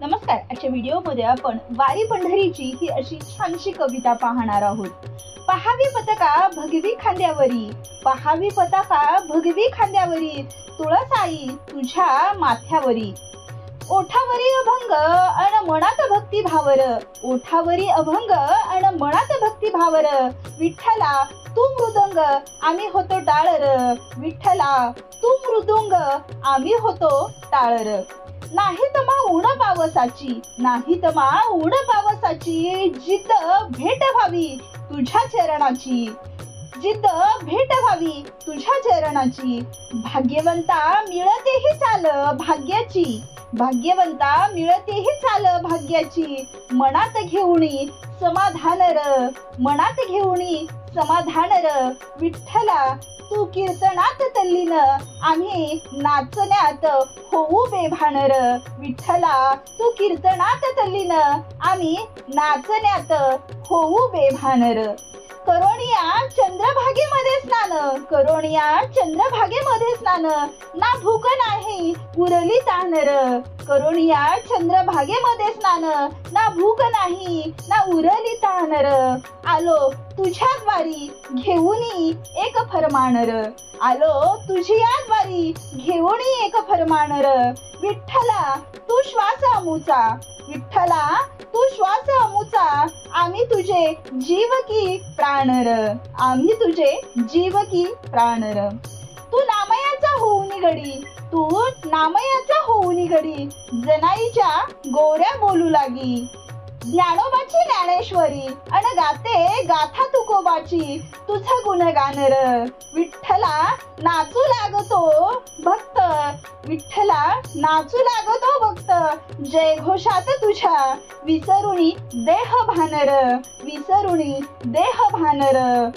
नमस्कार. आजच्या व्हिडिओमध्ये आपण वारी पंढरीची ही अशी छानशी कविता पाहणार आहोत. पहावी पताका भगवी खांद्यावरी, पहावी पताका भगवी खांद्यावरी, तुळसाई तुझ्या माथ्यावरी. ओठावरी अभंग अन मनात भक्ती भावर, ओठावरी अभंग अन मनात भक्ती भावर. विठ्ठला तू मृदंग आम्ही होतो टाळर, विठ्ठला तू मृदुंग आम्ही होतो टाळर. नाही तमा ऊन पावसाची, नाही तमा ऊन पावसाची, जिद्द भेट व्हावी तुझ्या चरणाची, जिद्द भेट व्हावी तुझ्या चरणाची. भाग्यवंता मिळतेही चाल भाग्याची, भाग्यवंता मिळतेही चाल भाग्याची. मनात घेऊनी समाधान र, मनात घेऊनी समाधान र. विठ्ठला तू कीर्तनात तल्लीन आम्ही नाचण्यात होऊ बेभान र. विठ्ठला तू कीर्तनात तल्लीन आम्ही नाचण्यात होऊ बेभान र. करोनिया चंद्रभागेमध्ये स्नान, करोनिया चंद्रभागेमध्ये स्नान, ना भूक नाही उरली ताण र. करोनिया चंद्रभागेमध्ये स्नान, ना भूक नाही ना उरली ताण र. आलो तुझ्या द्वारी घेऊनी एक फरमान र, आलो तुझ्या द्वारी घेऊनी एक फरमान र. विठ्ठला तू श्वास अमुचा, विठ्ठला तू श्वास अमुचा, आम्ही तुझे जीव की प्राण र, आम्ही तुझे जीव की प्राण र. तू नामयाचा होऊन घडी, तू नामयाचा होऊन घडी, जनाईच्या गोऱ्या बोलू लागी. ज्ञानोबाची ज्ञानेश्वरी अन गाते गाथा तुकोबाची, तुझं गुणगान र. विठ्ठला नाचू लागतो भक्त, विठ्ठला नाचू लागतो भक्त, जय घोषात तुझ्या विसरुणी देह भान र, विसरुणी देह भान र.